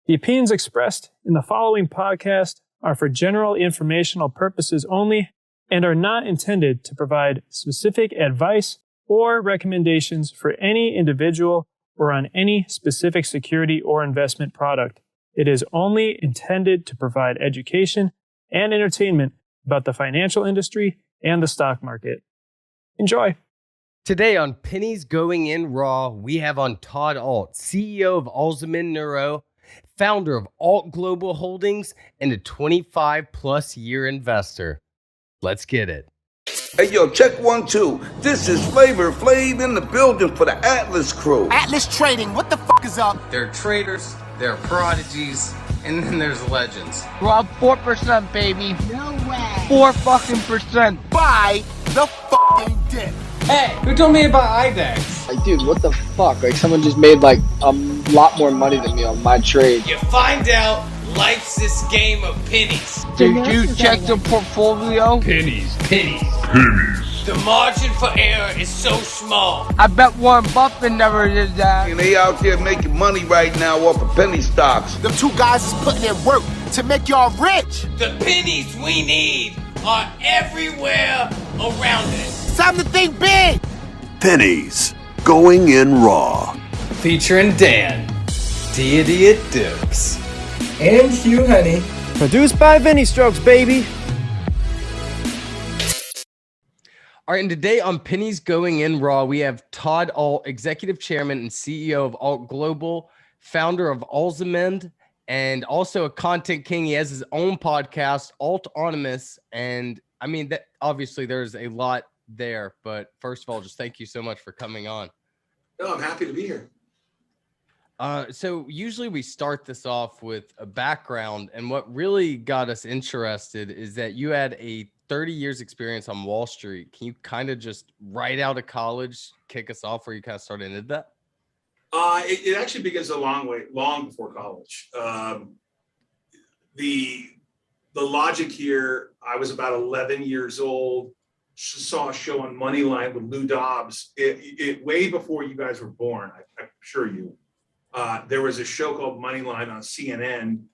The opinions expressed in the following podcast are for general informational purposes only and are not intended to provide specific advice or recommendations for any individual or on any specific security or investment product. It is only intended to provide education and entertainment about the financial industry and the stock market. Enjoy. Today on Pennies Going In Raw, we have on Todd Ault, CEO of Alzamend Neuro, founder of Ault Global Holdings, and a 25-plus year investor. Let's get it. Hey, yo, check 1, 2. This is Flavor Flav in the building for the Atlas crew. Atlas Trading, what the fuck is up? There are traders, there are prodigies, and then there's legends. We're up 4%, baby. No way. 4 fucking percent. Buy the fucking dip. Hey, who told me about IDEX? Like, dude, what the fuck? Like, someone just made, like, a lot more money than me on my trade. You find out life's this game of pennies. Did you check the portfolio? Pennies. The margin for error is so small. I bet Warren Buffett never did that. And they out there making money right now off of penny stocks. Them two guys is putting in work to make y'all rich. The pennies we need are everywhere around us. Time to think big. Pennies Going In Raw. Featuring Dan, Deity at Dukes, and Hugh Honey. Produced by Vinny Strokes, baby. All right, and today on Pennies Going In Raw, we have Todd Ault, Executive Chairman and CEO of Ault Global, founder of Alzamend, and also a content king. He has his own podcast, Ault, and I mean, that obviously there's a lot there, but first of all, just thank you so much for coming on. No, I'm happy to be here. So usually we start this off with a background, and what really got us interested is that you had a 30 years experience on Wall Street. Can you kind of just right out of college kick us off where you kind of started into that? It actually begins long before college. The logic here, I was about 11 years old, saw a show on Moneyline with Lou Dobbs. It way before you guys were born, I'm sure you. There was a show called Moneyline on CNN,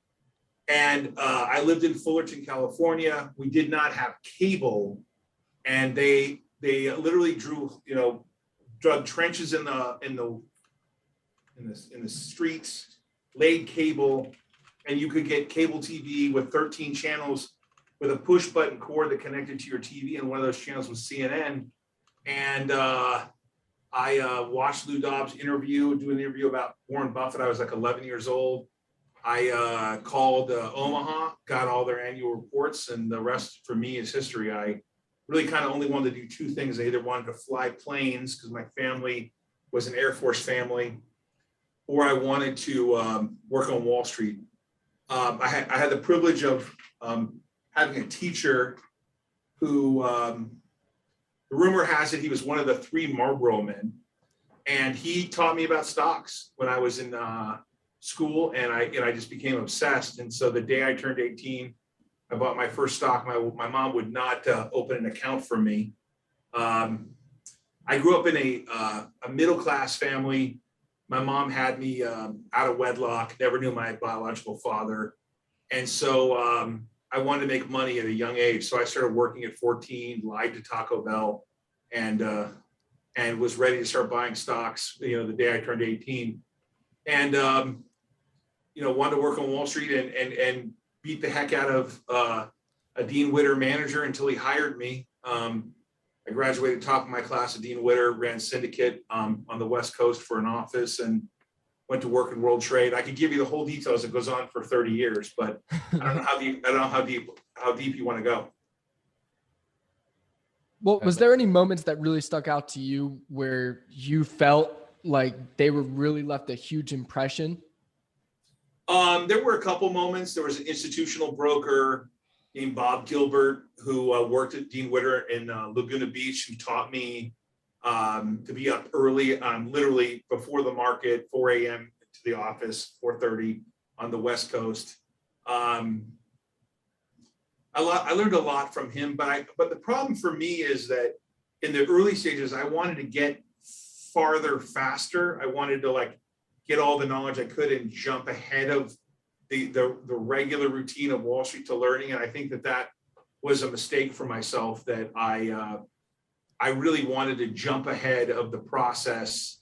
and I lived in Fullerton, California. We did not have cable, and they literally dug trenches in the streets, laid cable, and you could get cable TV with 13 channels with a push button cord that connected to your TV, and one of those channels was CNN. And I watched Lou Dobbs do an interview about Warren Buffett. I was like 11 years old. I called Omaha, got all their annual reports, and the rest for me is history. I really kind of only wanted to do two things. I either wanted to fly planes because my family was an Air Force family, or I wanted to work on Wall Street. I had the privilege of having a teacher who, the rumor has it, he was one of the 3 Marlboro men, and he taught me about stocks when I was in school, and I just became obsessed. And so the day I turned 18, I bought my first stock. My mom would not open an account for me. I grew up in a middle-class family. My mom had me out of wedlock, never knew my biological father. And so I wanted to make money at a young age. So I started working at 14, lied to Taco Bell, and was ready to start buying stocks, the day I turned 18. And, wanted to work on Wall Street and beat the heck out of a Dean Witter manager until he hired me. I graduated top of my class at Dean Witter, ran syndicate on the West Coast for an office, and went to work in World Trade. I could give you the whole details. It goes on for 30 years, but I don't know how deep you want to go. Well, was there any moments that really stuck out to you where you felt like they were really left a huge impression? There were a couple moments. There was an institutional broker named Bob Gilbert who worked at Dean Witter in Laguna Beach, who taught me to be up early, literally before the market, 4 a.m. to the office, 4:30 on the West Coast. I learned a lot from him, but the problem for me is that in the early stages, I wanted to get farther faster. I wanted to get all the knowledge I could and jump ahead of the regular routine of Wall Street to learning. And I think that was a mistake for myself, that I really wanted to jump ahead of the process.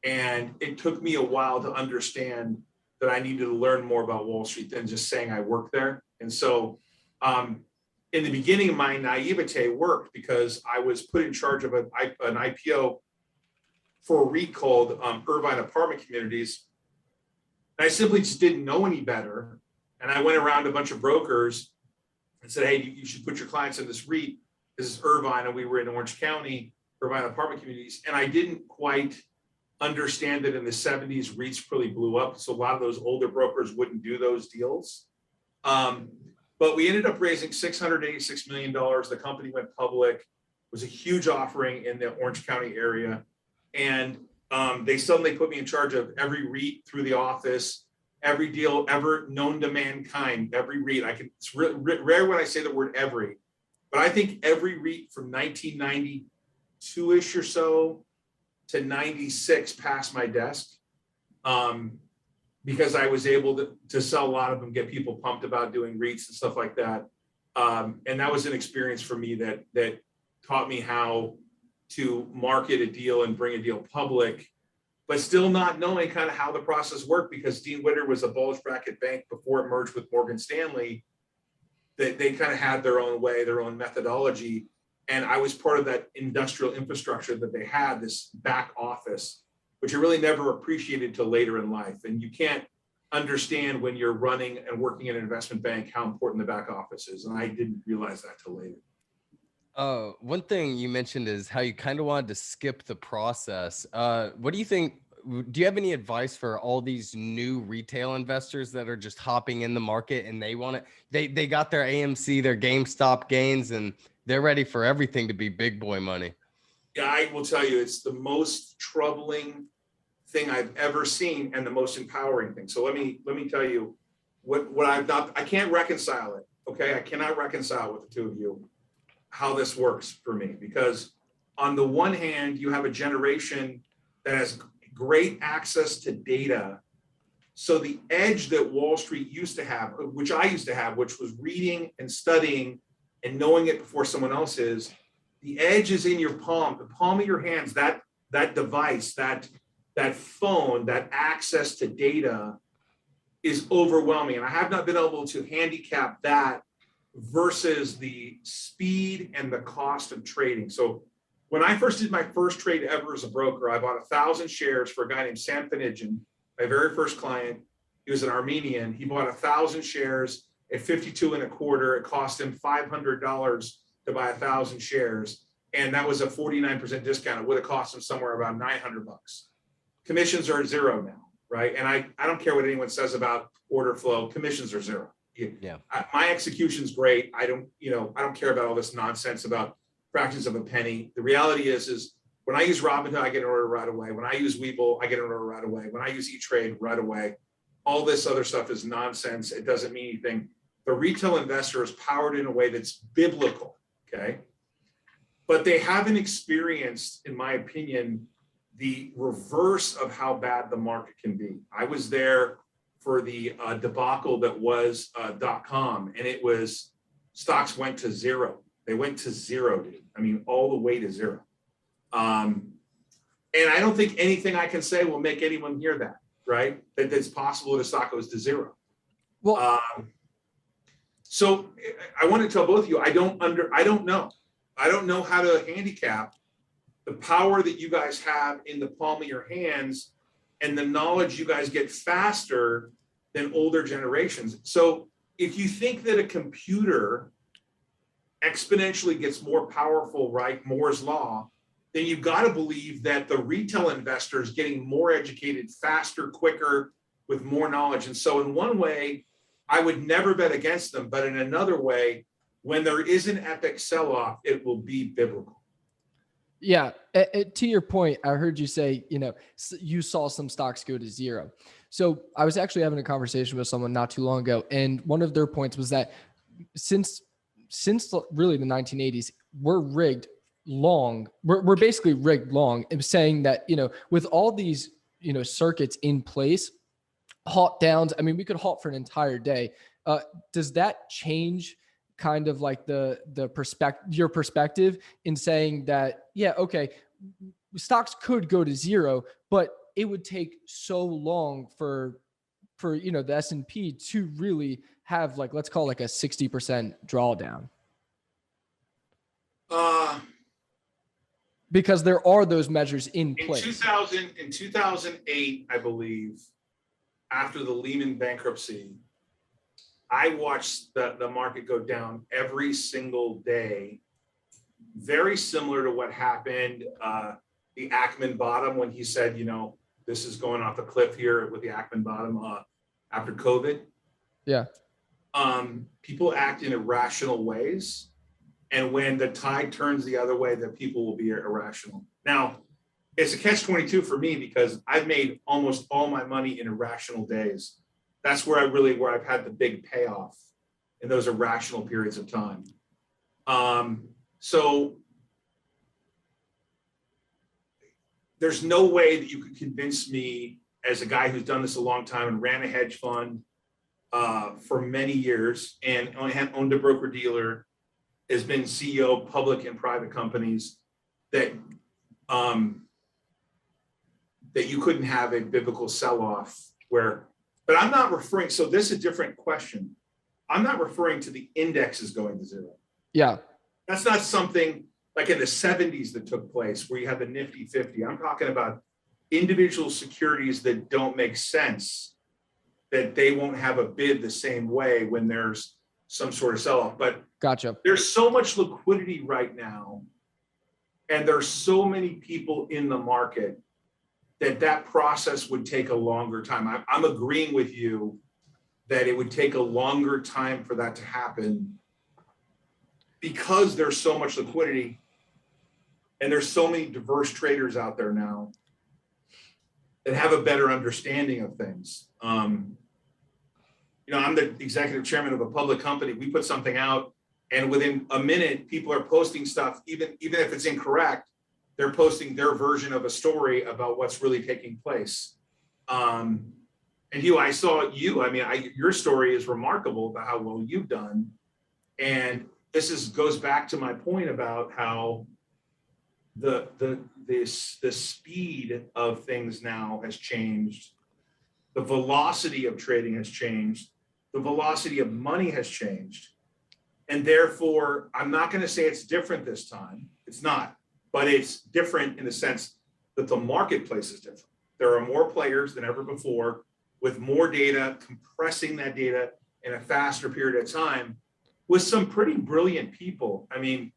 And it took me a while to understand that I needed to learn more about Wall Street than just saying I work there. And so in the beginning, my naivete worked because I was put in charge of an IPO for a REIT called Irvine Apartment Communities. And I simply just didn't know any better. And I went around to a bunch of brokers and said, hey, you should put your clients in this REIT. This is Irvine, and we were in Orange County, Irvine Apartment Communities. And I didn't quite understand that in the 70s, REITs really blew up. So a lot of those older brokers wouldn't do those deals. But we ended up raising $686 million. The company went public. It was a huge offering in the Orange County area. And they suddenly put me in charge of every REIT through the office, every deal ever known to mankind, every REIT. It's rare when I say the word every, but I think every REIT from 1992-ish or so to 96 passed my desk, because I was able to sell a lot of them, get people pumped about doing REITs and stuff like that. And that was an experience for me that taught me how to market a deal and bring a deal public, but still not knowing kind of how the process worked, because Dean Witter was a bulge bracket bank before it merged with Morgan Stanley. They kind of had their own way, their own methodology. And I was part of that industrial infrastructure that they had, this back office, which I really never appreciated till later in life. And you can't understand when you're running and working in an investment bank how important the back office is. And I didn't realize that till later. One thing you mentioned is how you kind of wanted to skip the process. What do you think? Do you have any advice for all these new retail investors that are just hopping in the market and they got their AMC, their GameStop gains, and they're ready for everything to be big boy money? Yeah, I will tell you, it's the most troubling thing I've ever seen and the most empowering thing. So let me tell you what I've not, I can't reconcile it. Okay. I cannot reconcile with the two of you how this works for me, because on the one hand, you have a generation that has great access to data. So the edge that Wall Street used to have, which I used to have, which was reading and studying and knowing it before someone else is, the edge is in your palm, the palm of your hands, that device, that phone, that access to data is overwhelming. And I have not been able to handicap that versus the speed and the cost of trading. So when I first did my first trade ever as a broker, I bought 1,000 shares for a guy named Sam Finidjan, my very first client. He was an Armenian. He bought 1,000 shares at 52.25. It cost him $500 to buy 1,000 shares. And that was a 49% discount. It would have cost him somewhere around $900. Commissions are zero now, right? And I don't care what anyone says about order flow. Commissions are zero. Yeah. My execution's great. I don't care about all this nonsense about fractions of a penny. The reality is when I use Robinhood, I get an order right away. When I use Webull, I get an order right away. When I use E-Trade, right away. All this other stuff is nonsense. It doesn't mean anything. The retail investor is powered in a way that's biblical, okay? But they haven't experienced, in my opinion, the reverse of how bad the market can be. I was there for the debacle that was .com, and it was, stocks went to zero. They went to zero, dude. I mean, all the way to zero. And I don't think anything I can say will make anyone hear that, right? That it's possible that a stock goes to zero. Well, so I want to tell both of you, I don't know. I don't know how to handicap the power that you guys have in the palm of your hands and the knowledge you guys get faster than older generations. So if you think that a computer exponentially gets more powerful, right, Moore's law, then you've got to believe that the retail investor is getting more educated faster, quicker, with more knowledge. And so in one way, I would never bet against them, but in another way, when there is an epic sell-off, it will be biblical. Yeah. To your point, I heard you say, you saw some stocks go to zero. So I was actually having a conversation with someone not too long ago. And one of their points was that since really the 1980s, we're rigged long. We're basically rigged long, and saying that, with all these, circuits in place, halt downs. I mean, we could halt for an entire day. Does that change kind of like your perspective in saying that, yeah, okay, stocks could go to zero, but it would take so long for the S&P to really have like, let's call it like a 60% drawdown? Because there are those measures in place. In 2008, I believe, after the Lehman bankruptcy, I watched the market go down every single day, very similar to what happened, the Ackman bottom, when he said, this is going off the cliff here with the Ackman bottom after COVID. Yeah. People act in irrational ways. And when the tide turns the other way, then people will be irrational. Now, it's a catch-22 for me because I've made almost all my money in irrational days. That's where I've had the big payoff in those irrational periods of time. So there's no way that you could convince me, as a guy who's done this a long time and ran a hedge fund for many years and owned a broker-dealer, has been CEO of public and private companies, that that you couldn't have a biblical sell-off where, but I'm not referring, so this is a different question. I'm not referring to the indexes going to zero. Yeah. That's not something like in the 70s that took place where you had the Nifty 50. I'm talking about individual securities that don't make sense, that they won't have a bid the same way when there's some sort of sell-off. But gotcha. There's so much liquidity right now, and there's so many people in the market that process would take a longer time. I'm agreeing with you that it would take a longer time for that to happen because there's so much liquidity and there's so many diverse traders out there now that have a better understanding of things. I'm the executive chairman of a public company. We put something out, and within a minute, people are posting stuff, even if it's incorrect, they're posting their version of a story about what's really taking place. And Hugh, I saw you. I mean, your story is remarkable about how well you've done. And this goes back to my point about how the speed of things now has changed. The velocity of trading has changed. The velocity of money has changed. And therefore, I'm not going to say it's different this time. It's not, but it's different in the sense that the marketplace is different. There are more players than ever before with more data, compressing that data in a faster period of time with some pretty brilliant people. I mean,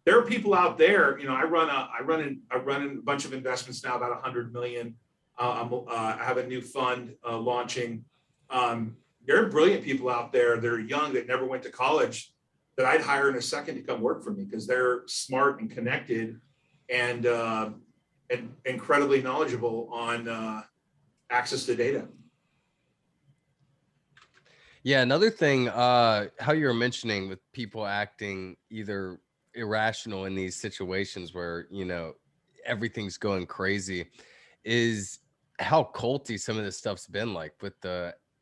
there are people out there, I run a bunch of investments now, about 100 million. I have a new fund launching. There are brilliant people out there that are young, that never went to college, that I'd hire in a second to come work for me because they're smart and connected and incredibly knowledgeable on access to data. Yeah, another thing, how you were mentioning with people acting either irrational in these situations where, everything's going crazy, is how culty some of this stuff's been, like with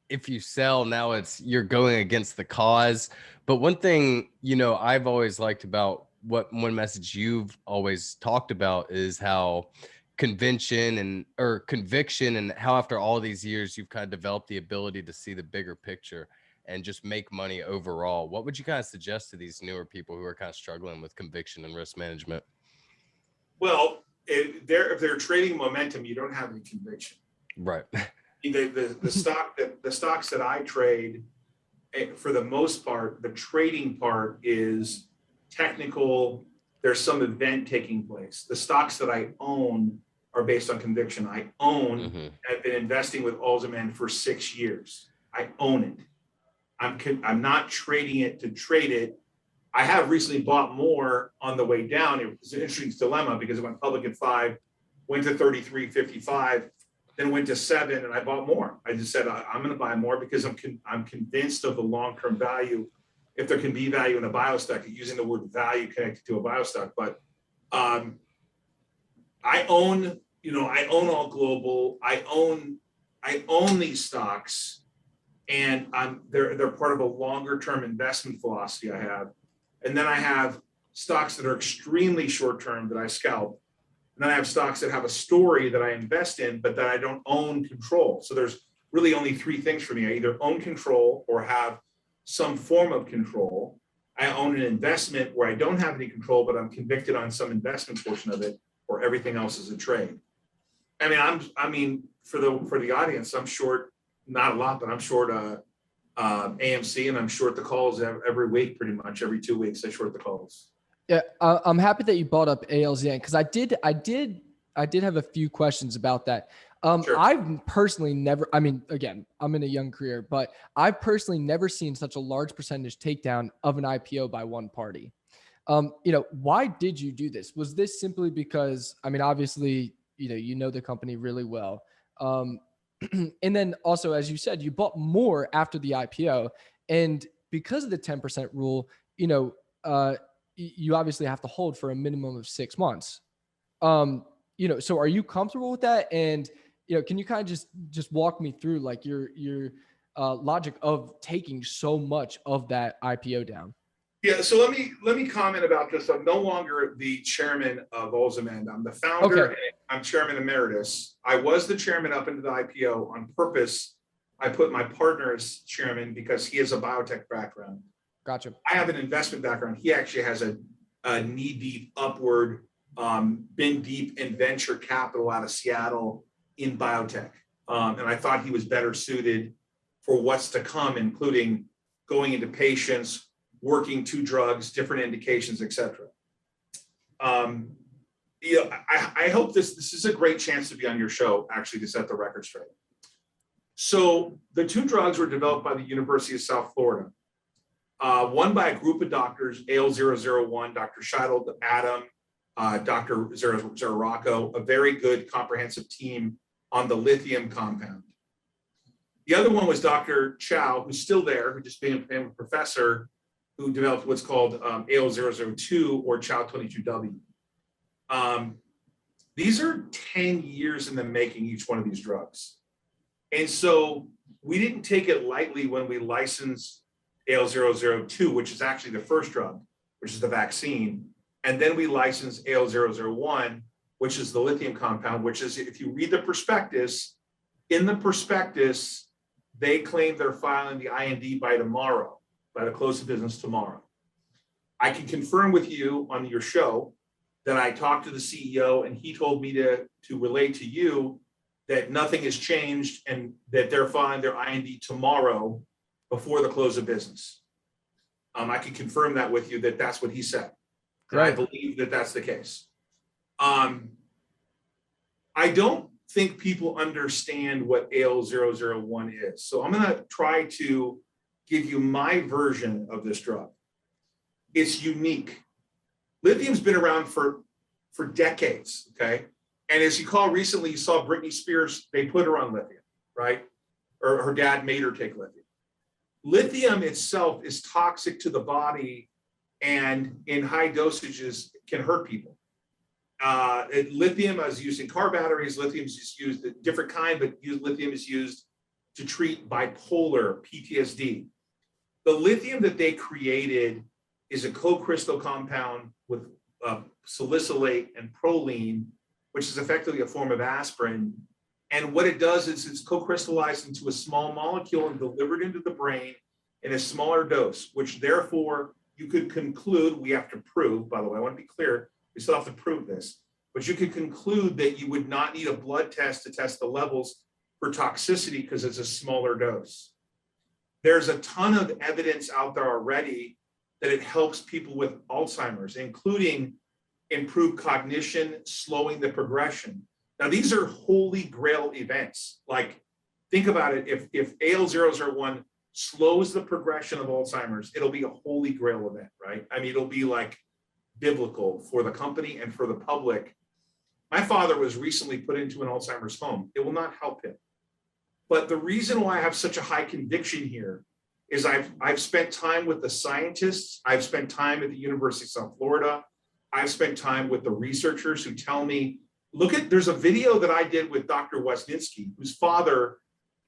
if you sell now, you're going against the cause. But one thing, I've always liked about one message you've always talked about is how conviction and how after all these years, you've kind of developed the ability to see the bigger picture and just make money overall. What would you kind of suggest to these newer people who are kind of struggling with conviction and risk management? Well, if they're trading momentum, you don't have any conviction. Right. The stocks that I trade, for the most part, the trading part is technical. There's some event taking place. The stocks that I own are based on conviction. I've been investing with Alzamend for 6 years. I own it. I'm not trading it to trade it. I have recently bought more on the way down. It was an interesting dilemma because it went public at 5, went to 33.55, then went to 7, and I bought more. I just said I'm going to buy more because I'm convinced of the long-term value, if there can be value in a biostock, using the word value connected to a biostock. But I own Ault Global. I own I own these stocks, and they're part of a longer term investment philosophy I have. And then I have stocks that are extremely short term that I scalp. And then I have stocks that have a story that I invest in, but that I don't own control. So there's really only three things for me. I either own control or have some form of control. I own an investment where I don't have any control, but I'm convicted on some investment portion of it, or everything else is a trade. I mean, for the audience, I'm short, not a lot, but I'm short AMC, and I'm short the calls every week, pretty much every 2 weeks. I short the calls. Yeah, I'm happy that you brought up ALZN, because I did have a few questions about that. Sure. I've personally never, I mean, again, I'm in a young career, but I've personally never seen such a large percentage takedown of an IPO by one party. Why did you do this? Was this simply because, I mean, obviously, you know the company really well. And then also, as you said, you bought more after the IPO, and because of the 10% rule, you obviously have to hold for a minimum of 6 months. So are you comfortable with that? And, can you kind of just walk me through like your logic of taking so much of that IPO down? Yeah, so let me comment about this. I'm no longer the chairman of Alzamend. I'm the founder. Okay. And I'm chairman emeritus. I was the chairman up into the IPO on purpose. I put my partner as chairman because he has a biotech background. Gotcha. I have an investment background. He actually has a knee-deep upward, been deep in venture capital out of Seattle in biotech. And I thought he was better suited for what's to come, including going into patients, working 2 drugs, different indications, et cetera. I hope this is a great chance to be on your show, actually, to set the record straight. So the 2 drugs were developed by the University of South Florida. One by a group of doctors, ALZN, Dr. Scheidel, Adam, Dr. Zararaco, a very good comprehensive team on the lithium compound. The other one was Dr. Chow, who's still there, who just became a professor, who developed what's called AL002 or Chow 22W. These are 10 years in the making, each one of these drugs. And so we didn't take it lightly when we licensed AL002, which is actually the first drug, which is the vaccine. And then we licensed AL001, which is the lithium compound, which is, if you read the prospectus, in the prospectus, they claim they're filing the IND by tomorrow, by the close of business tomorrow. I can confirm with you on your show that I talked to the CEO and he told me to relay to you that nothing has changed and that they're filing their IND tomorrow before the close of business. I can confirm that with you, that that's what he said. And I believe that that's the case. I don't think people understand what AL001 is. So I'm going to try to give you my version of this drug. It's unique. Lithium's been around for decades, okay? And as you call recently, you saw Britney Spears, they put her on lithium, right? Or her dad made her take lithium. Lithium itself is toxic to the body and in high dosages can hurt people. Lithium is used in car batteries. Lithium is used a different kind, but lithium is used to treat bipolar PTSD. The lithium that they created is a co-crystal compound with salicylate and proline, which is effectively a form of aspirin. And what it does is it's co-crystallized into a small molecule and delivered into the brain in a smaller dose, which therefore you could conclude, we have to prove, by the way, I want to be clear, we still have to prove this, but you could conclude that you would not need a blood test to test the levels for toxicity because it's a smaller dose. There's a ton of evidence out there already that it helps people with Alzheimer's, including improved cognition, slowing the progression. Now, these are holy grail events. Like, think about it. If AL001 slows the progression of Alzheimer's, it'll be a holy grail event, right? I mean, it'll be like biblical for the company and for the public. My father was recently put into an Alzheimer's home. It will not help him. But the reason why I have such a high conviction here is I've spent time with the scientists. I've spent time at the University of South Florida. I've spent time with the researchers who tell me, there's a video that I did with Dr. Wesniewski, whose father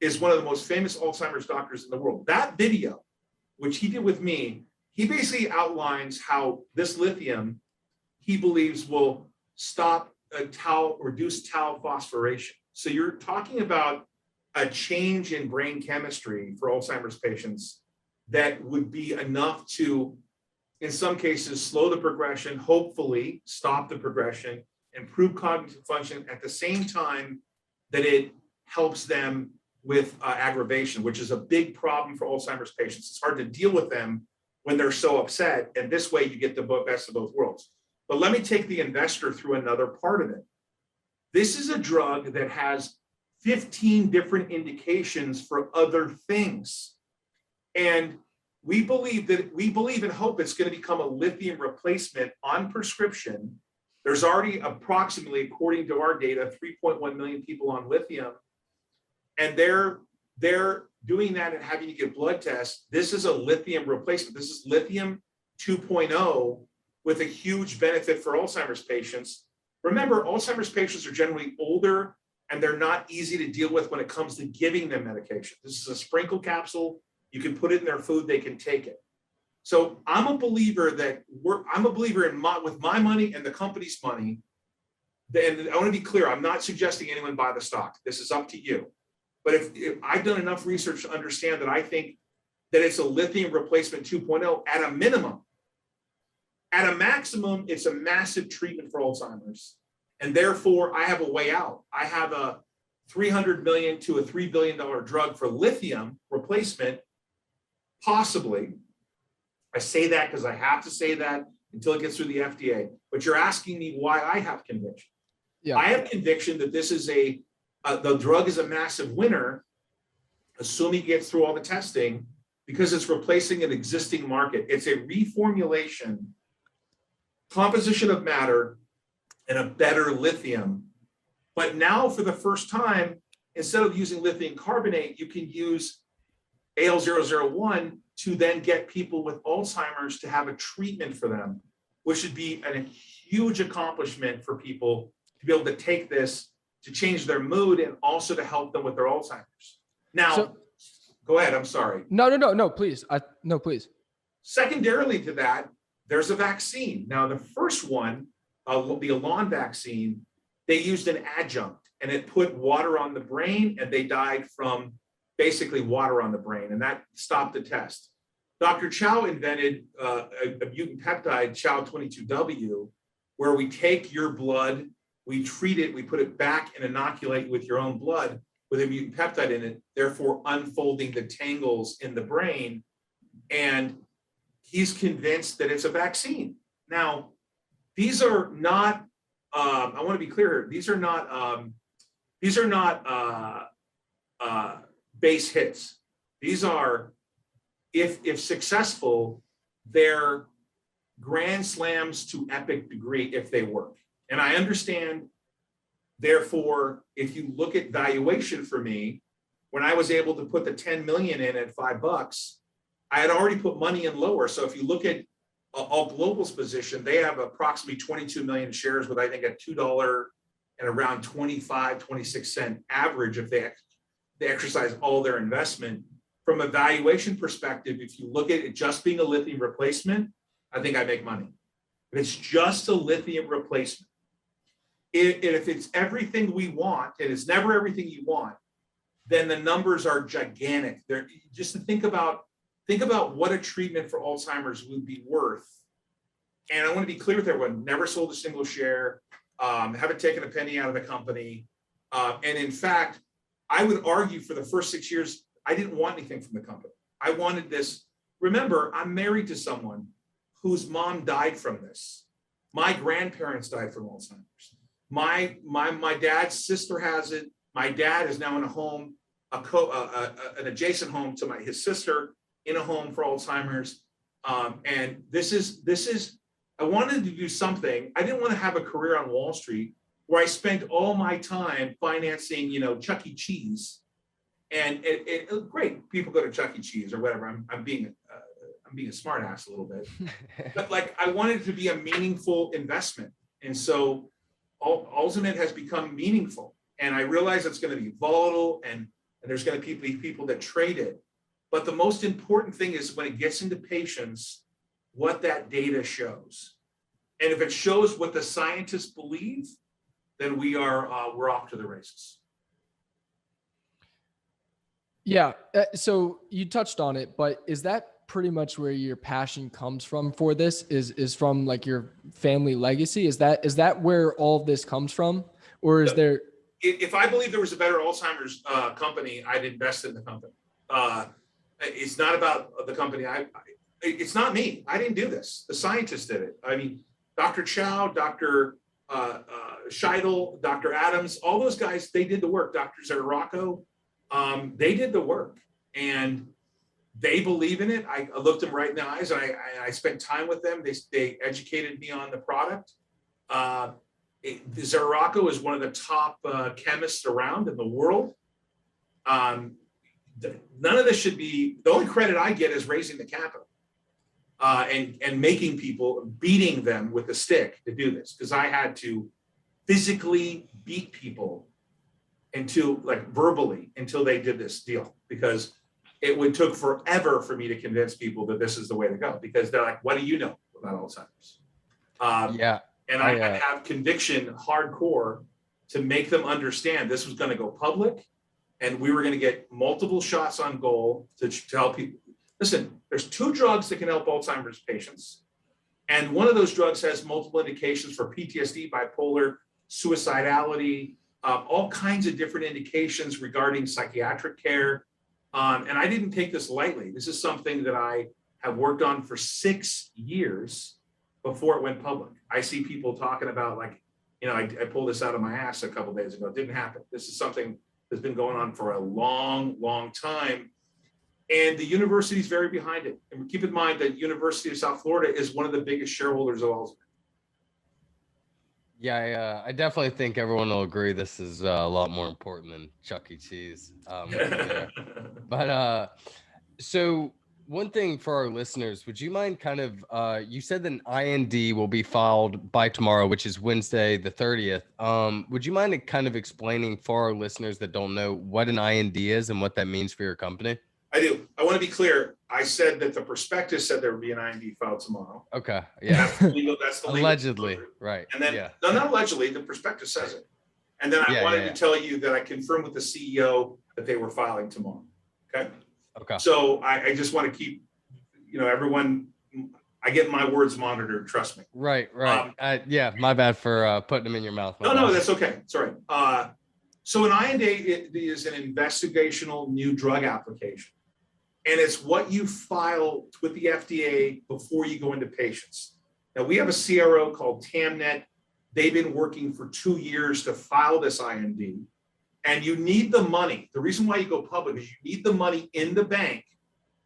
is one of the most famous Alzheimer's doctors in the world. That video, which he did with me, he basically outlines how this lithium, he believes, will stop reduce tau phosphorylation. So you're talking about a change in brain chemistry for Alzheimer's patients that would be enough to, in some cases, slow the progression, hopefully stop the progression, improve cognitive function at the same time that it helps them with aggravation, which is a big problem for Alzheimer's patients. It's hard to deal with them when they're so upset. And this way you get the best of both worlds. But let me take the investor through another part of it. This is a drug that has 15 different indications for other things. And we believe and hope it's going to become a lithium replacement on prescription. There's already approximately, according to our data, 3.1 million people on lithium. And they're doing that and having to get blood tests. This is a lithium replacement. This is lithium 2.0 with a huge benefit for Alzheimer's patients. Remember, Alzheimer's patients are generally older and they're not easy to deal with when it comes to giving them medication. This is a sprinkle capsule. You can put it in their food, they can take it. So I'm a believer in with my money and the company's money. And I want to be clear, I'm not suggesting anyone buy the stock. This is up to you. But if I've done enough research to understand that I think that it's a lithium replacement 2.0 at a minimum. At a maximum, it's a massive treatment for Alzheimer's. And therefore, I have a way out. I have a $300 million to a $3 billion drug for lithium replacement, possibly. I say that because I have to say that until it gets through the FDA. But you're asking me why I have conviction. Yeah. I have conviction that this is the drug is a massive winner, assuming it gets through all the testing, because it's replacing an existing market. It's a reformulation, composition of matter, and a better lithium. But now for the first time, instead of using lithium carbonate, you can use AL001 to then get people with Alzheimer's to have a treatment for them, which would be a huge accomplishment for people to be able to take this to change their mood and also to help them with their Alzheimer's. Now, go ahead. I'm sorry. No, please. Please. Secondarily to that, there's a vaccine. Now, the first one, the Alzamend vaccine, they used an adjunct and it put water on the brain and they died from basically water on the brain, and that stopped the test. Dr. Chow invented a mutant peptide, Chow22W, where we take your blood, we treat it, we put it back and inoculate with your own blood with a mutant peptide in it, therefore unfolding the tangles in the brain. And he's convinced that it's a vaccine. Now, these are not, I want to be clear, these are not base hits. These are, if successful, they're grand slams to epic degree if they work. And I understand, therefore, if you look at valuation for me, when I was able to put the 10 million in at $5, I had already put money in lower. So if you look at Ault Global's position, they have approximately 22 million shares with, I think, a $2 and around 26 cent average if they exercise all their investment. From a valuation perspective, if you look at it just being a lithium replacement, I think I make money. If it's just a lithium replacement, if it's everything we want, and it's never everything you want, then the numbers are gigantic. They're just to think about what a treatment for Alzheimer's would be worth. And I want to be clear with everyone, never sold a single share, haven't taken a penny out of the company. And in fact, I would argue for the first 6 years, I didn't want anything from the company. I wanted this. Remember, I'm married to someone whose mom died from this. My grandparents died from Alzheimer's. My dad's sister has it. My dad is now in a home, an adjacent home to his sister, in a home for Alzheimer's. And this is, I wanted to do something. I didn't want to have a career on Wall Street where I spent all my time financing, Chuck E. Cheese. And great, people go to Chuck E. Cheese or whatever. I'm being a smart ass a little bit, but I wanted it to be a meaningful investment. And so Alzamend has become meaningful. And I realize it's going to be volatile and and there's going to be people that trade it. But the most important thing is when it gets into patients, what that data shows. And if it shows what the scientists believe, then we're off to the races. Yeah. So you touched on it, but is that pretty much where your passion comes from for this? Is from like your family legacy? Is that where all of this comes from? Or is there? If I believe there was a better Alzheimer's company, I'd invest in the company. It's not about the company. It's not me. I didn't do this. The scientists did it. I mean, Dr. Chow, Dr. Scheidel, Dr. Adams, all those guys, they did the work. Dr. Zerracco, they did the work, and they believe in it. I looked them right in the eyes, and I spent time with them. They educated me on the product. Zerracco is one of the top chemists around in the world. None of this should be, the only credit I get is raising the capital and making people, beating them with a stick to do this, because I had to physically beat people until, like, verbally, until they did this deal, because it took forever for me to convince people that this is the way to go, because they're like, what do you know about Alzheimer's? And I have conviction hardcore to make them understand this was going to go public, and we were going to get multiple shots on goal to tell people, listen, there's 2 drugs that can help Alzheimer's patients. And one of those drugs has multiple indications for PTSD, bipolar, suicidality, all kinds of different indications regarding psychiatric care. And I didn't take this lightly. This is something that I have worked on for 6 years before it went public. I see people talking about, like, I pulled this out of my ass a couple of days ago. It didn't happen. This is something that's been going on for a long, long time. And the university is very behind it. And keep in mind that University of South Florida is one of the biggest shareholders of Alzamend. Yeah, I definitely think everyone will agree this is a lot more important than Chuck E. Cheese. So one thing for our listeners, would you mind kind of, you said that an IND will be filed by tomorrow, which is Wednesday, the 30th. Would you mind kind of explaining for our listeners that don't know what an IND is and what that means for your company? I do. I want to be clear. I said that the prospectus said there would be an IND filed tomorrow. Okay. Yeah. That's the legal. Allegedly. Right. And then, no, not allegedly. The prospectus says it. And then I wanted to tell you that I confirmed with the CEO that they were filing tomorrow. Okay. Okay. So I just want to keep, everyone. I get my words monitored. Trust me. Right. Yeah. My bad for putting them in your mouth. No, that's okay. It's all right. So an IND is an investigational new drug application. And it's what you file with the FDA before you go into patients. Now, we have a CRO called Tamnet. They've been working for 2 years to file this IND. And you need the money. The reason why you go public is you need the money in the bank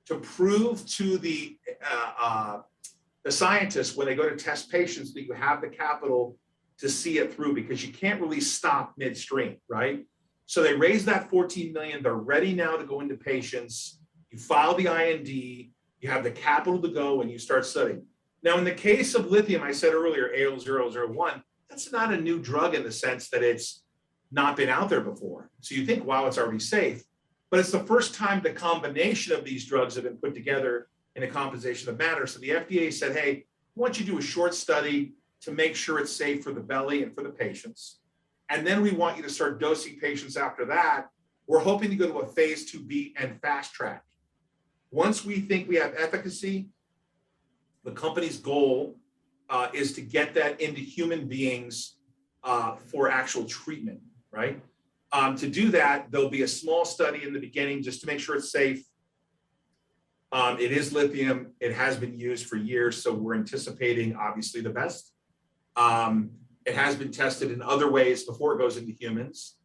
to prove to the scientists when they go to test patients that you have the capital to see it through, because you can't really stop midstream, right? So they raised that $14 million. They're ready now to go into patients. You file the IND, you have the capital to go, and you start studying. Now, in the case of lithium, I said earlier, AL001, that's not a new drug in the sense that it's not been out there before. So you think, wow, it's already safe. But it's the first time the combination of these drugs have been put together in a composition of matter. So the FDA said, hey, we want you to do a short study to make sure it's safe for the belly and for the patients. And then we want you to start dosing patients after that. We're hoping to go to a phase 2B and fast track. Once we think we have efficacy, the company's goal is to get that into human beings for actual treatment, right? To do that, there'll be a small study in the beginning just to make sure it's safe. It is lithium. It has been used for years, so we're anticipating, obviously, the best. It has been tested in other ways before it goes into humans.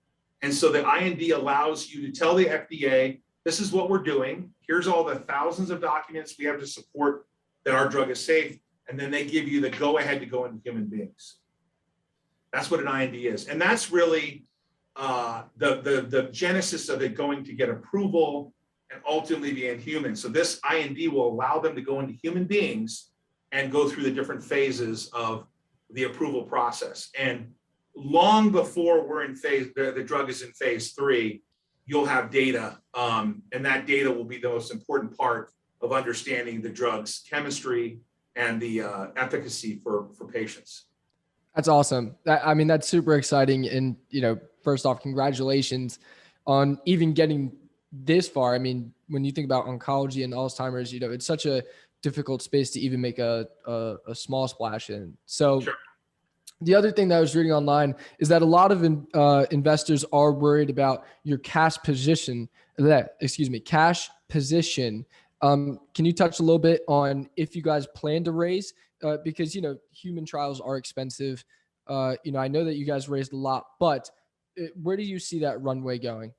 And so the IND allows you to tell the FDA, this is what we're doing. Here's all the thousands of documents we have to support that our drug is safe. And then they give you the go-ahead to go into human beings. That's what an IND is. And that's really the genesis of it going to get approval and ultimately be in humans. So this IND will allow them to go into human beings and go through the different phases of the approval process. And long before we're in the drug is in phase 3, you'll have data, and that data will be the most important part of understanding the drug's chemistry and the efficacy for patients. That's awesome. I mean, that's super exciting. And, first off, congratulations on even getting this far. I mean, when you think about oncology and Alzheimer's, it's such a difficult space to even make a small splash in. So Sure. The other thing that I was reading online is that a lot of investors are worried about your cash position. Cash position. Can you touch a little bit on if you guys plan to raise? Because human trials are expensive. I know that you guys raised a lot, but where do you see that runway going?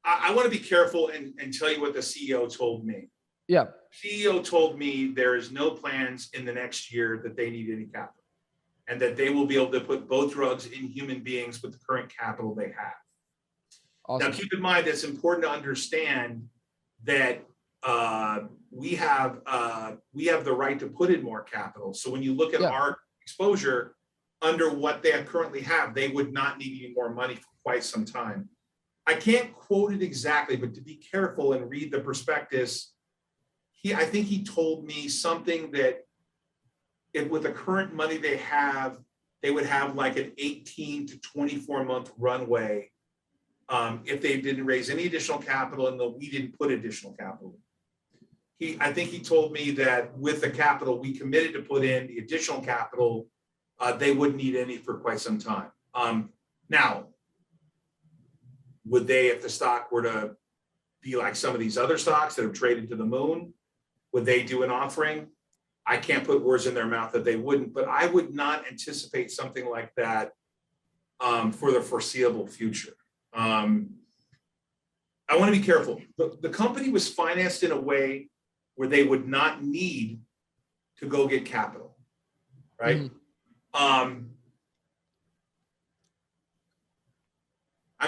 I want to be careful and tell you what the CEO told me. Yeah. CEO told me there is no plans in the next year that they need any capital, and that they will be able to put both drugs in human beings with the current capital they have. Awesome. Now, keep in mind, it's important to understand that we have the right to put in more capital. So when you look at our exposure under what they currently have, they would not need any more money for quite some time. I can't quote it exactly, but to be careful and read the prospectus, I think he told me something that with the current money they have, they would have like an 18 to 24 month runway if they didn't raise any additional capital and we didn't put additional capital. I think he told me that with the capital we committed to put in, the additional capital, they wouldn't need any for quite some time. Now, would they, if the stock were to be like some of these other stocks that have traded to the moon, would they do an offering? I can't put words in their mouth that they wouldn't, but I would not anticipate something like that for the foreseeable future. I want to be careful. The company was financed in a way where they would not need to go get capital, right? I'm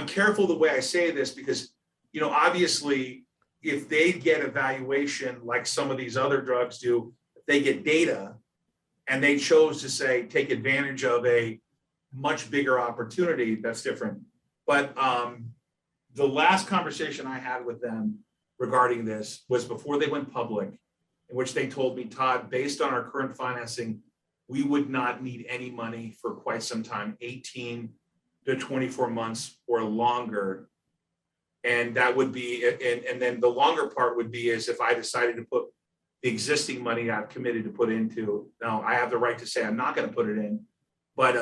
careful the way I say this because, obviously, if they get a valuation like some of these other drugs do, they get data and they chose to say, take advantage of a much bigger opportunity, that's different. But the last conversation I had with them regarding this was before they went public, in which they told me, Todd, based on our current financing, we would not need any money for quite some time, 18 to 24 months or longer. And that would be, and then the longer part would be is if I decided to put the existing money I've committed to put into. Now, I have the right to say I'm not going to put it in, but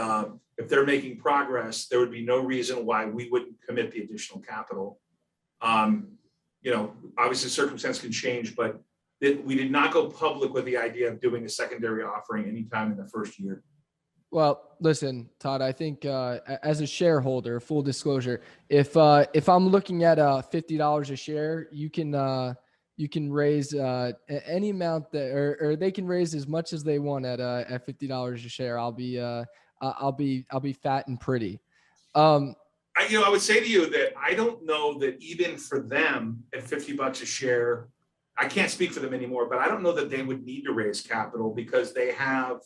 if they're making progress, there would be no reason why we wouldn't commit the additional capital. Obviously circumstances can change, but we did not go public with the idea of doing a secondary offering anytime in the first year. Well, listen, Todd, I think as a shareholder, full disclosure, if I'm looking at $50 a share, you can raise any amount that, or they can raise as much as they want at $50 a share. I'll be fat and pretty. I would say to you that I don't know that even for them at $50 a share, I can't speak for them anymore, but I don't know that they would need to raise capital because they have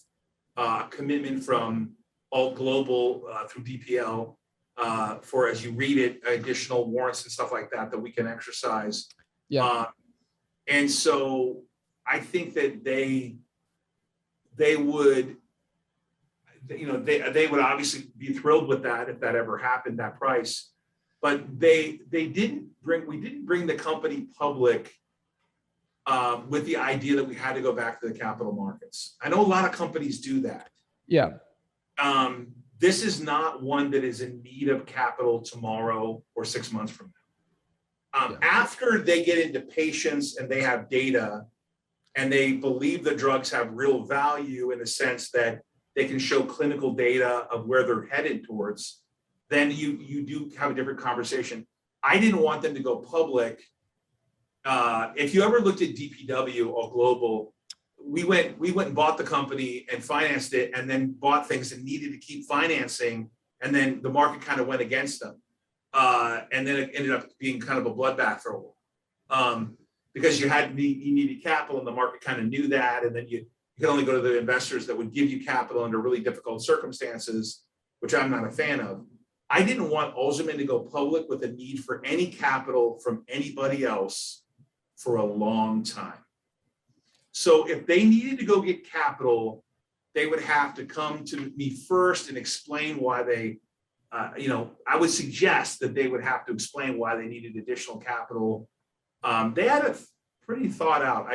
commitment from Ault Global through DPL for, as you read it, additional warrants and stuff like that we can exercise. Yeah. And so I think that they would, they would obviously be thrilled with that if that ever happened, that price. But we didn't bring the company public with the idea that we had to go back to the capital markets. I know a lot of companies do that. Yeah. This is not one that is in need of capital tomorrow or 6 months from now. After they get into patients and they have data and they believe the drugs have real value in the sense that they can show clinical data of where they're headed towards, then you do have a different conversation. I didn't want them to go public. If you ever looked at DPW or Global, we went and bought the company and financed it and then bought things that needed to keep financing. And then the market kind of went against them. And then it ended up being kind of a bloodbath for a while. Because you needed capital and the market kind of knew that. And then you could only go to the investors that would give you capital under really difficult circumstances, which I'm not a fan of. I didn't want Alzamend to go public with a need for any capital from anybody else for a long time. So if they needed to go get capital, they would have to come to me first and explain why they, I would suggest that they would have to explain why they needed additional capital. They had it pretty thought out.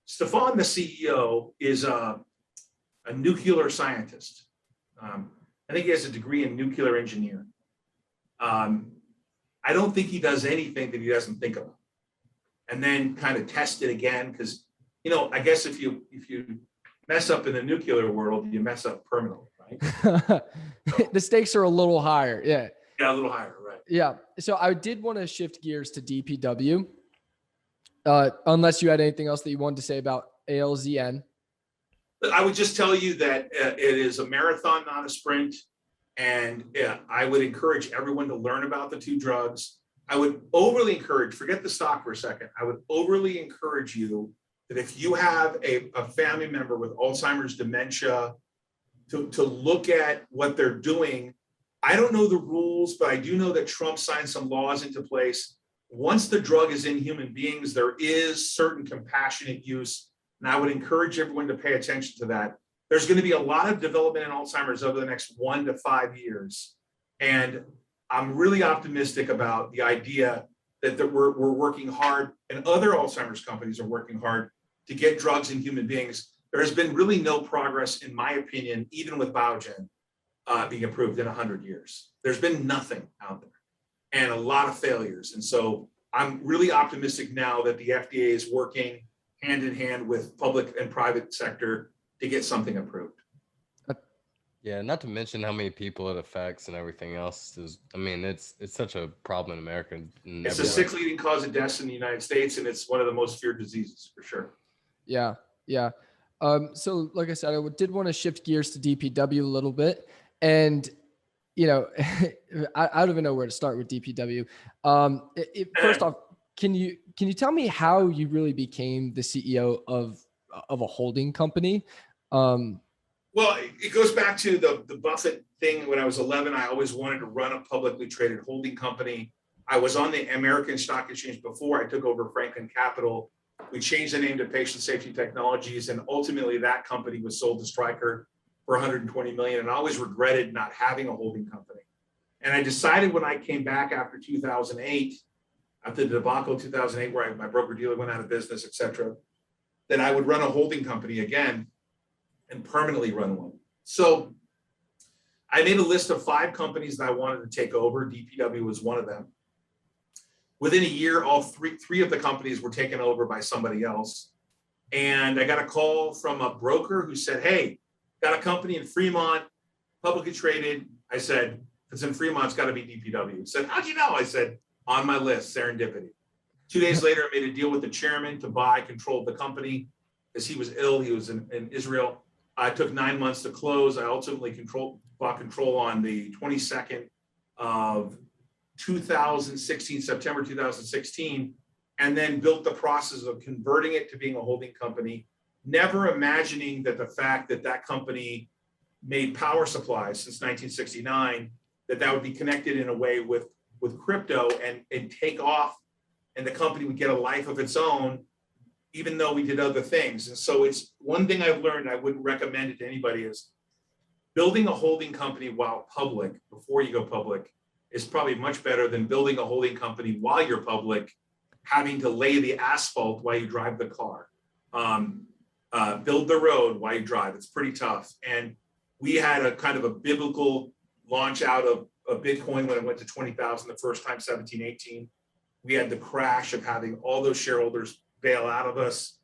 Stefan, the CEO, is a nuclear scientist. I think he has a degree in nuclear engineering. I don't think he does anything that he doesn't think about, and then kind of test it again. Because, I guess if you mess up in the nuclear world, you mess up permanently, right? The stakes are a little higher. Yeah. Yeah, a little higher, right? Yeah. So I did want to shift gears to DPW, unless you had anything else that you wanted to say about ALZN. I would just tell you that it is a marathon, not a sprint. And I would encourage everyone to learn about the two drugs. I would overly encourage, forget the stock for a second. I would overly encourage you that if you have a family member with Alzheimer's dementia, to look at what they're doing. I don't know the rules, but I do know that Trump signed some laws into place. Once the drug is in human beings, there is certain compassionate use. And I would encourage everyone to pay attention to that. There's going to be a lot of development in Alzheimer's over the next 1 to 5 years. And I'm really optimistic about the idea that we're working hard, and other Alzheimer's companies are working hard to get drugs in human beings. There has been really no progress, in my opinion, even with Biogen being approved in 100 years. There's been nothing out there and a lot of failures. And so I'm really optimistic now that the FDA is working hand in hand with public and private sector to get something approved. Yeah, not to mention how many people it affects and everything else. It's such a problem in America. It's the sixth leading cause of deaths in the United States, and it's one of the most feared diseases for sure. Yeah. So like I said, I did want to shift gears to DPW a little bit. And, I don't even know where to start with DPW. First off, can you tell me how you really became the CEO of a holding company? Well, it goes back to the Buffett thing. When I was 11, I always wanted to run a publicly traded holding company. I was on the American Stock Exchange before I took over Franklin Capital. We changed the name to Patient Safety Technologies, and ultimately that company was sold to Stryker for $120 million. And I always regretted not having a holding company. And I decided when I came back after 2008, after the debacle of 2008, where my broker dealer went out of business, et cetera, that I would run a holding company again and permanently run one. So I made a list of 5 companies that I wanted to take over. DPW was one of them. Within a year, all three of the companies were taken over by somebody else. And I got a call from a broker who said, hey, got a company in Fremont, publicly traded. I said, if it's in Fremont, it's got to be DPW. He said, how'd you know? I said, on my list, serendipity. 2 days later, I made a deal with the chairman to buy control of the company because he was ill. He was in Israel. I took 9 months to close. I ultimately bought control on the 22nd of 2016, September 2016, and then built the process of converting it to being a holding company, never imagining that the fact that that company made power supplies since 1969, that would be connected in a way with crypto and take off, and the company would get a life of its own, even though we did other things. And so it's one thing I've learned, I wouldn't recommend it to anybody, is building a holding company while public, before you go public, is probably much better than building a holding company while you're public, having to lay the asphalt while you drive the car, build the road while you drive. It's pretty tough. And we had a kind of a biblical launch out of Bitcoin when it went to 20,000 the first time, 17, 18. We had the crash of having all those shareholders bail out of us.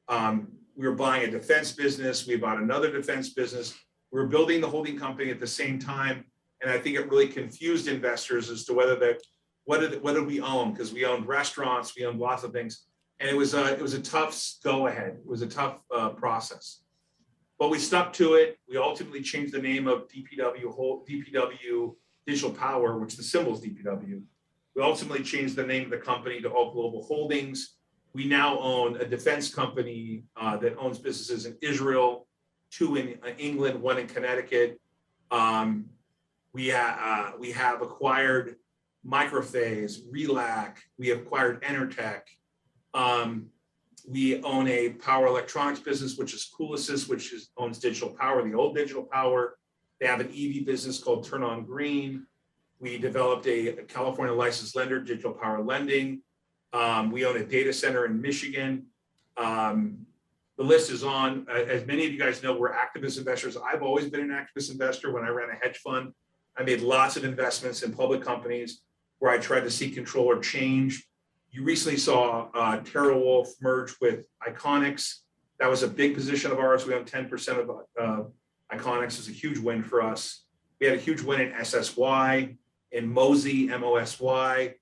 We were buying a defense business. We bought another defense business. We were building the holding company at the same time. And I think it really confused investors as to whether what did we own? Because we owned restaurants, we owned lots of things. And it was a tough go ahead. It was a tough process. But we stuck to it. We ultimately changed the name of DPW Digital Power, which the symbol is DPW. We ultimately changed the name of the company to Ault Global Holdings. We now own a defense company that owns businesses in Israel, 2 in England, 1 in Connecticut. We have acquired Microphase, Relac. We have acquired Enertech. We own a power electronics business, which is Coolassist, which owns Digital Power, the old Digital Power. They have an EV business called Turn On Green. We developed a California licensed lender, Digital Power Lending. We own a data center in Michigan. The list is on. As many of you guys know, we're activist investors. I've always been an activist investor. When I ran a hedge fund, I made lots of investments in public companies where I tried to seek control or change. You recently saw TerraWolf merge with Iconics. That was a big position of ours. We own 10% of Iconics. It's a huge win for us. We had a huge win in SSY, in Mosey, MOSY,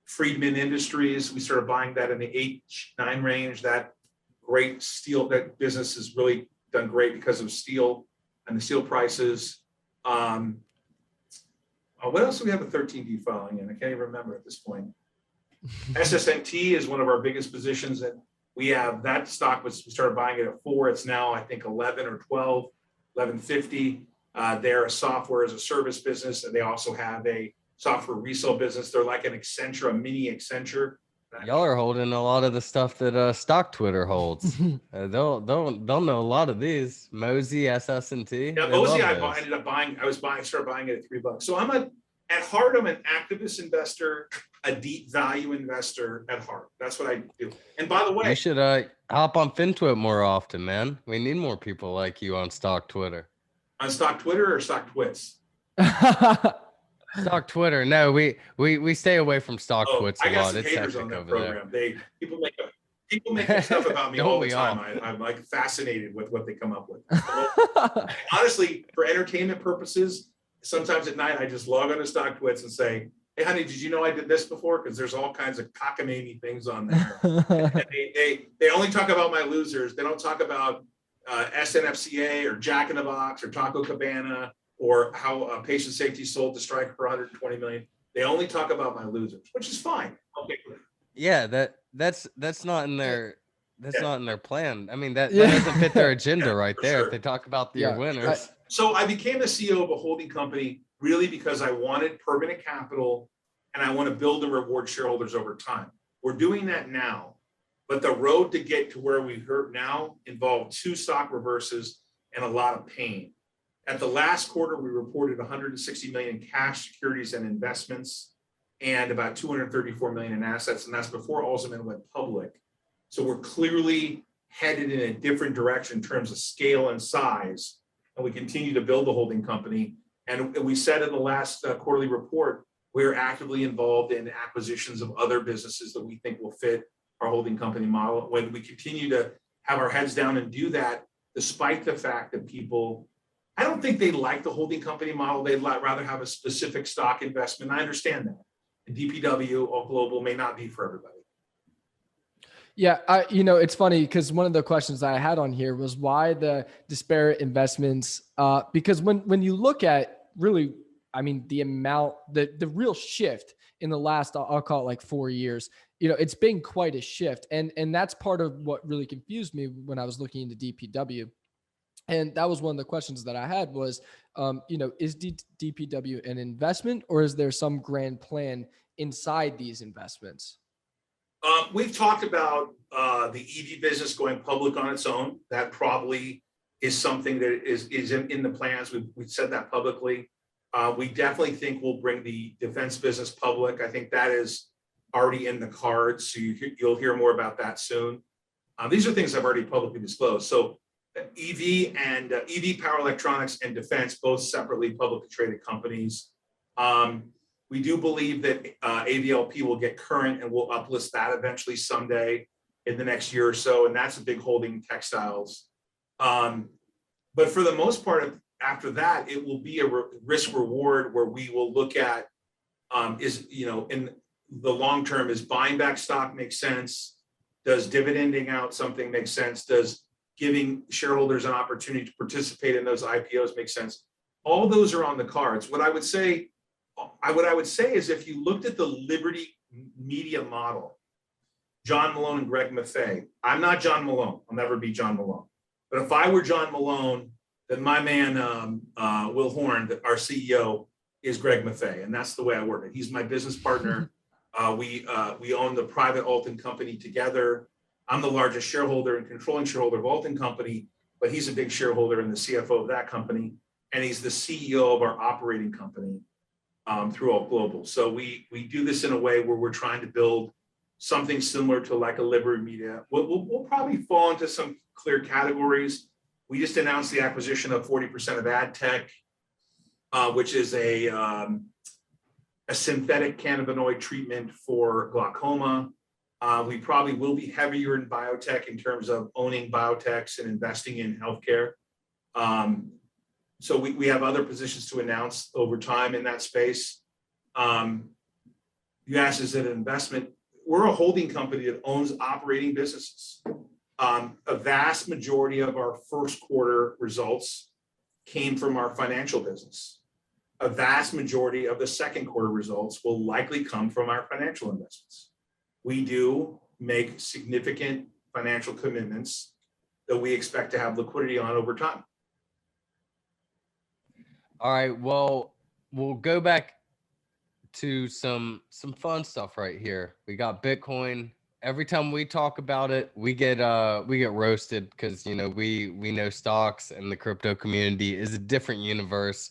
Friedman Industries. We started buying that in the 8-9 range. That great steel, that business has really done great because of steel and the steel prices. What else do we have a 13D filing in? I can't even remember at this point. SSNT is one of our biggest positions, and we have that stock we started buying it at 4. It's now, I think, 11 or 12, 11.50. They're a software as a service business, and they also have a software resale business. They're like an Accenture, a mini Accenture. Y'all are holding a lot of the stuff that Stock Twitter holds. They'll know a lot of these. Mosey, SS&T. Yeah, Mosey, I ended up buying. Started buying it at $3. So at heart, I'm an activist investor, a deep value investor at heart. That's what I do. And by the way, you should hop on FinTwit more often, man. We need more people like you on Stock Twitter. On Stock Twitter or Stock Twits? Stock Twitter. No, we stay away from Stock Twits a lot. It's haters on that program. There. People make stuff about me all the time. I'm like fascinated with what they come up with. Honestly, for entertainment purposes, sometimes at night I just log on to Stock Twits and say, "Hey, honey, did you know I did this before?" Because there's all kinds of cockamamie things on there. And they only talk about my losers. They don't talk about SNFCA or Jack in the Box or Taco Cabana, or how patient safety sold to Strike for 120 million. They only talk about my losers, which is fine. Okay. Yeah, that's not in their not in their plan. I mean, that doesn't fit their agenda right there. Sure. If they talk about your winners. So I became the CEO of a holding company really because I wanted permanent capital and I want to build and reward shareholders over time. We're doing that now, but the road to get to where we are now involved 2 stock reverses and a lot of pain. At the last quarter, we reported 160 million in cash, securities, and investments, and about 234 million in assets, and that's before Alzamend went public. So we're clearly headed in a different direction in terms of scale and size, and we continue to build a holding company. And we said in the last quarterly report, we're actively involved in acquisitions of other businesses that we think will fit our holding company model. When we continue to have our heads down and do that, despite the fact that people, I don't think they like the holding company model. They'd rather have a specific stock investment. I understand that. And DPW, Ault Global may not be for everybody. Yeah, it's funny because one of the questions that I had on here was why the disparate investments, because when you look at really, I mean, the amount, the real shift in the last, I'll call it like 4 years, it's been quite a shift. And that's part of what really confused me when I was looking into DPW. And that was one of the questions that I had was, is DPW an investment or is there some grand plan inside these investments? We've talked about the EV business going public on its own. That probably is something that is in the plans. We've said that publicly. We definitely think we'll bring the defense business public. I think that is already in the cards. So you'll hear more about that soon. These are things I've already publicly disclosed. So EV and EV power electronics and defense, both separately publicly traded companies. We do believe that AVLP will get current and we'll uplist that eventually someday in the next year or so. And that's a big holding textiles. But for the most part, after that, it will be a risk reward where we will look at in the long term, is buying back stock make sense? Does dividending out something make sense? Does giving shareholders an opportunity to participate in those IPOs make sense? All those are on the cards. What I would say is if you looked at the Liberty Media model, John Malone and Greg Maffei, I'm not John Malone. I'll never be John Malone. But if I were John Malone, that my man, Will Horn, our CEO, is Greg Maffei, and that's the way I work it. He's my business partner. We own the private Ault company together. I'm the largest shareholder and controlling shareholder of Ault company, but he's a big shareholder and the CFO of that company, and he's the CEO of our operating company through Ault Global. So we do this in a way where we're trying to build something similar to like a Liberty Media. We'll probably fall into some clear categories. We just announced the acquisition of 40% of AdTech, which is a synthetic cannabinoid treatment for glaucoma. We probably will be heavier in biotech in terms of owning biotechs and investing in healthcare. So we have other positions to announce over time in that space. You asked, is it an investment? We're a holding company that owns operating businesses. A vast majority of our first quarter results came from our financial business. A vast majority of the second quarter results will likely come from our financial investments. We do make significant financial commitments that we expect to have liquidity on over time. All right, well, we'll go back to some fun stuff right here. We got Bitcoin. Every time we talk about it, we get roasted because we know stocks and the crypto community is a different universe.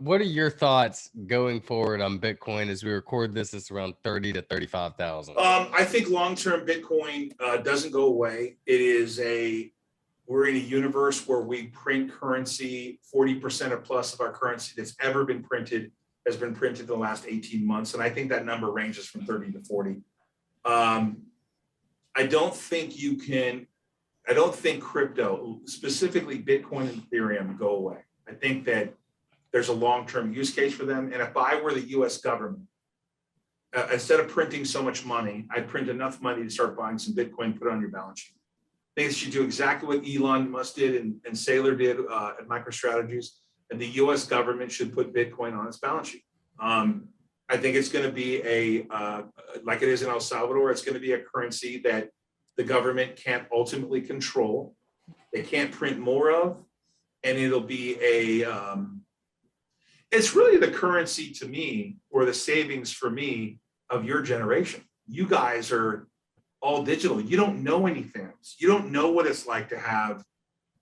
What are your thoughts going forward on Bitcoin as we record this? It's around 30 to 35,000. I think long-term Bitcoin doesn't go away. We're in a universe where we print currency. 40% or plus of our currency that's ever been printed has been printed in the last 18 months. And I think that number ranges from 30 to 40. I don't think crypto, specifically Bitcoin and Ethereum, go away. I think that there's a long-term use case for them. And if I were the US government, instead of printing so much money, I'd print enough money to start buying some Bitcoin, put it on your balance sheet. I think they should do exactly what Elon Musk did and Saylor did at MicroStrategies. And the US government should put Bitcoin on its balance sheet. I think it's going to be like it is in El Salvador, it's going to be a currency that the government can't ultimately control. They can't print more of, and it'll be it's really the currency to me, or the savings for me of your generation. You guys are all digital. You don't know anything else. You don't know what it's like to have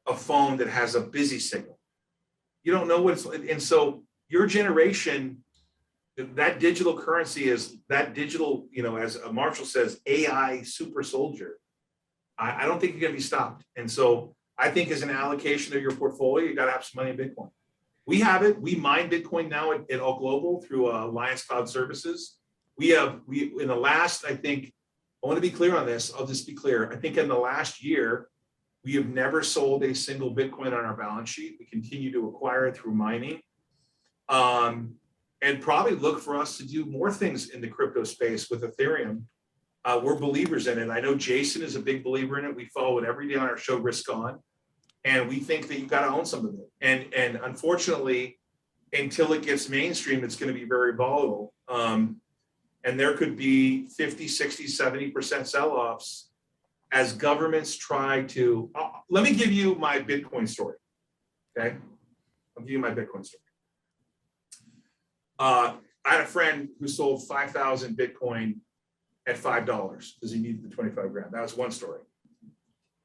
a phone that has a busy signal. You don't know what it's like. And so your generation, that digital currency is that digital, as Marshall says, AI super soldier. I don't think you're going to be stopped. And so I think as an allocation of your portfolio, you got to have some money in Bitcoin. We have it. We mine Bitcoin now at Ault Global through Alliance Cloud Services. I want to be clear on this. I'll just be clear. I think in the last year, we have never sold a single Bitcoin on our balance sheet. We continue to acquire it through mining. And probably look for us to do more things in the crypto space with Ethereum. We're believers in it. I know Jason is a big believer in it. We follow it every day on our show, Risk On. And we think that you've got to own some of it. And unfortunately, until it gets mainstream, it's going to be very volatile. And there could be 50, 60, 70% sell-offs as governments try to. Let me give you my Bitcoin story. Okay? I'll give you my Bitcoin story. I had a friend who sold 5,000 Bitcoin at $5 because he needed the 25 grand. That was one story.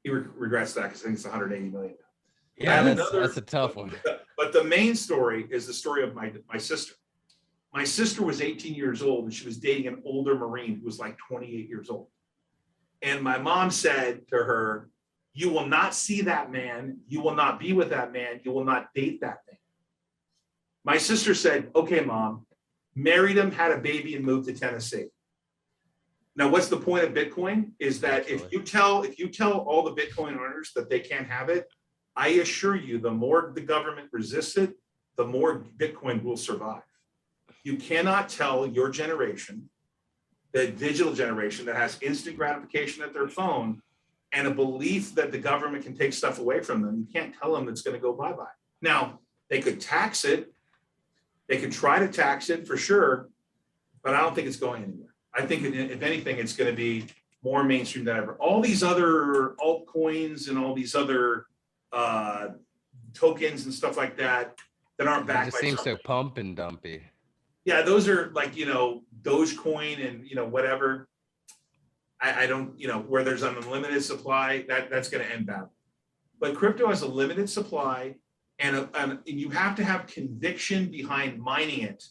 He regrets that because I think it's 180 million. Yeah, that's a tough one. But the main story is the story of my sister. My sister was 18 years old and she was dating an older Marine who was like 28 years old. And my mom said to her, "You will not see that man. You will not be with that man. You will not date that man." My sister said, "Okay, Mom," married him, had a baby, and moved to Tennessee. Now, what's the point of Bitcoin is that if you tell all the Bitcoin owners that they can't have it, I assure you, the more the government resists it, the more Bitcoin will survive. You cannot tell your generation, the digital generation that has instant gratification at their phone and a belief that the government can take stuff away from them. You can't tell them it's going to go bye-bye. Now, they could tax it. They could try to tax it for sure, but I don't think it's going anywhere. I think if anything, it's going to be more mainstream than ever. All these other altcoins and all these other tokens and stuff like that aren't It backed just by seems so something. pump and dumpy. Yeah, those are like, Dogecoin and, whatever. I don't, where there's an unlimited supply, that's going to end badly. But crypto has a limited supply, and you have to have conviction behind mining it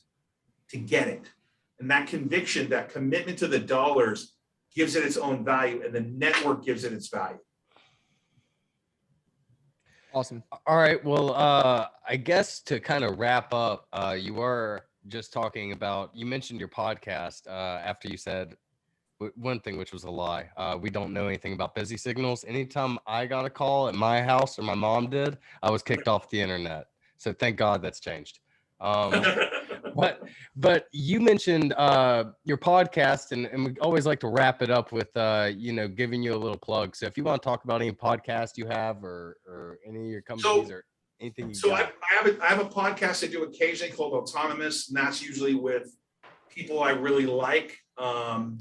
to get it. And that conviction, that commitment to the dollars gives it its own value, and the network gives it its value. Awesome. All right. Well, I guess to kind of wrap up, you were just talking about, you mentioned your podcast after you said one thing, which was a lie. We don't know anything about busy signals. Anytime I got a call at my house, or my mom did, I was kicked off the internet. So thank God that's changed. But you mentioned your podcast, and we always like to wrap it up with giving you a little plug. So if you want to talk about any podcast you have, or any of your companies, or anything you got. I have a podcast I do occasionally called Autonomous, and that's usually with people I really like. In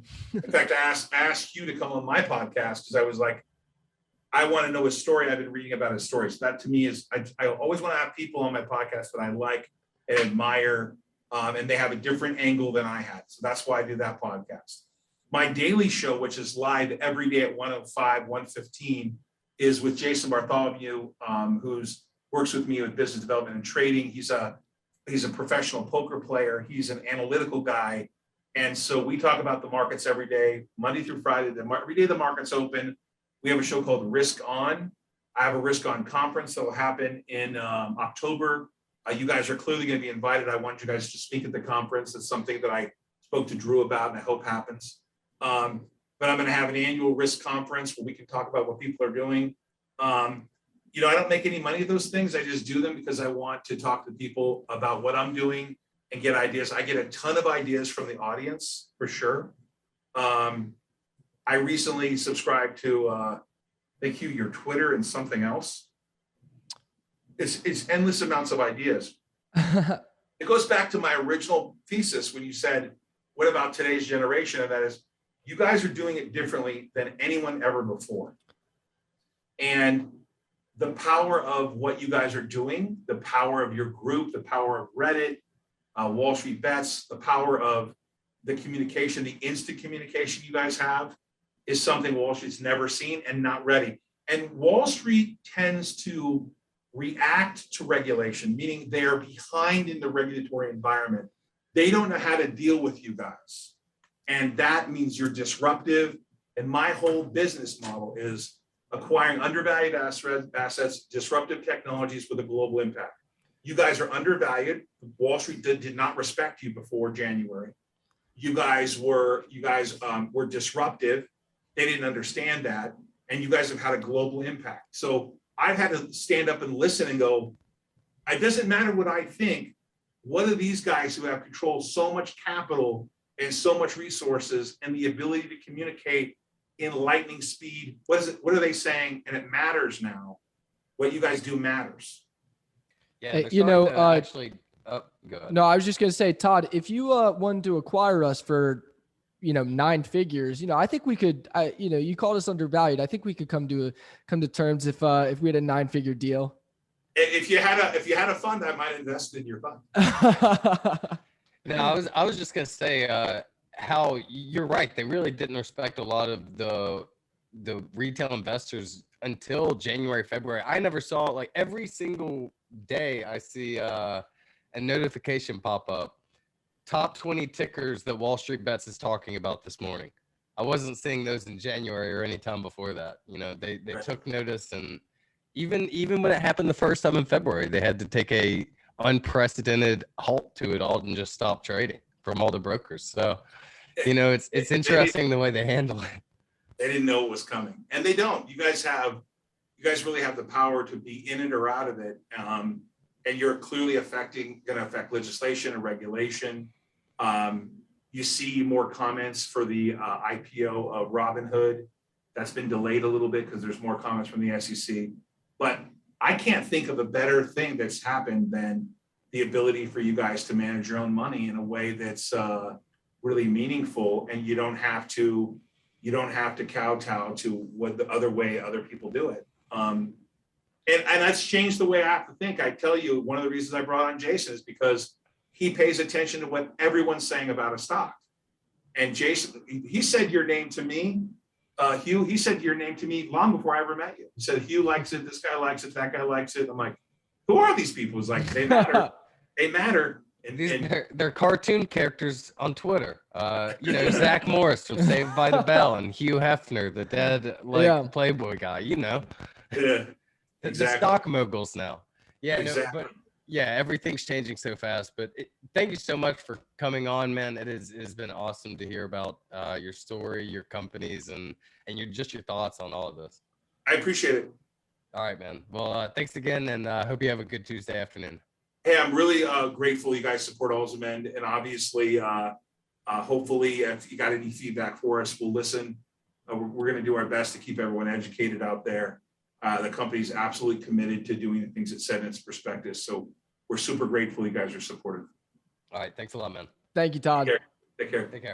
fact, I asked Hugh to come on my podcast because I was like, I want to know his story. I've been reading about his story. So that to me is, I always want to have people on my podcast that I like and admire, and they have a different angle than I had. So that's why I do that podcast. My daily show, which is live every day at 1:05, 1:15, is with Jason Bartholomew, who's works with me with business development and trading. He's a professional poker player. He's an analytical guy. And so we talk about the markets every day, Monday through Friday. Every day the market's open. We have a show called Risk On. I have a Risk On conference that will happen in October. You guys are clearly going to be invited. I want you guys to speak at the conference. It's something that I spoke to Drew about, and I hope happens. But I'm going to have an annual risk conference where we can talk about what people are doing. I don't make any money at those things. I just do them because I want to talk to people about what I'm doing and get ideas. I get a ton of ideas from the audience, for sure. I recently subscribed to, thank you, your Twitter and something else. It's endless amounts of ideas. It goes back to my original thesis when you said, what about today's generation? And that is, you guys are doing it differently than anyone ever before. And the power of what you guys are doing, the power of your group, the power of Reddit, Wall Street Bets, the power of the communication, the instant communication you guys have, is something Wall Street's never seen and not ready. And Wall Street tends to react to regulation, meaning they're behind in the regulatory environment. They don't know how to deal with you guys. And that means you're disruptive. And my whole business model is acquiring undervalued assets, disruptive technologies with a global impact. You guys are undervalued. Wall Street did not respect you before January. You guys were disruptive. They didn't understand that. And you guys have had a global impact. So I've had to stand up and listen and go, it doesn't matter what I think. What are these guys who have controlled so much capital and so much resources and the ability to communicate in lightning speed? What are they saying? And it matters now. What you guys do matters. Yeah, actually, go ahead. No, I was just going to say, Todd, if you wanted to acquire us for, 9 figures, I think we could, you called us undervalued. I think we could come to terms if we had a 9-figure deal. If you had a fund, I might invest in your fund. No, I was just going to say how you're right. They really didn't respect a lot of the retail investors until January, February. I never saw, like, every single day I see a notification pop up. Top 20 tickers that Wall Street Bets is talking about this morning. I wasn't seeing those in January or any time before that. They Right. took notice, and even when it happened the first time in February, they had to take a unprecedented halt to it all and just stop trading from all the brokers. So, it's interesting the way they handle it. They didn't know it was coming, and they don't. You guys really have the power to be in it or out of it. And you're clearly going to affect legislation and regulation. You see more comments for the IPO of Robinhood. That's been delayed a little bit because there's more comments from the SEC. But I can't think of a better thing that's happened than the ability for you guys to manage your own money in a way that's really meaningful, and you don't have to kowtow to what the other way other people do it. And that's changed the way I have to think. I tell you, one of the reasons I brought on Jason is because he pays attention to what everyone's saying about a stock. And Jason, he said your name to me, Hugh, he said your name to me long before I ever met you. He said, Hugh likes it, this guy likes it, that guy likes it. I'm like, who are these people? He's like, they matter. They matter. And they're cartoon characters on Twitter. Zach Morris from Saved by the Bell and Hugh Hefner, the dead Playboy guy, Yeah, exactly. The stock moguls now. Yeah, exactly. But everything's changing so fast. But thank you so much for coming on, man. It's been awesome to hear about your story, your companies, and your thoughts on all of this. I appreciate it. All right, man. Well, thanks again, and I hope you have a good Tuesday afternoon. Hey, I'm really grateful you guys support Alzamend, and obviously, hopefully, if you got any feedback for us, we'll listen. We're going to do our best to keep everyone educated out there. The company's absolutely committed to doing the things it said in its prospectus, so we're super grateful you guys are supportive. All right, thanks a lot, man. Thank you, Todd. Take care.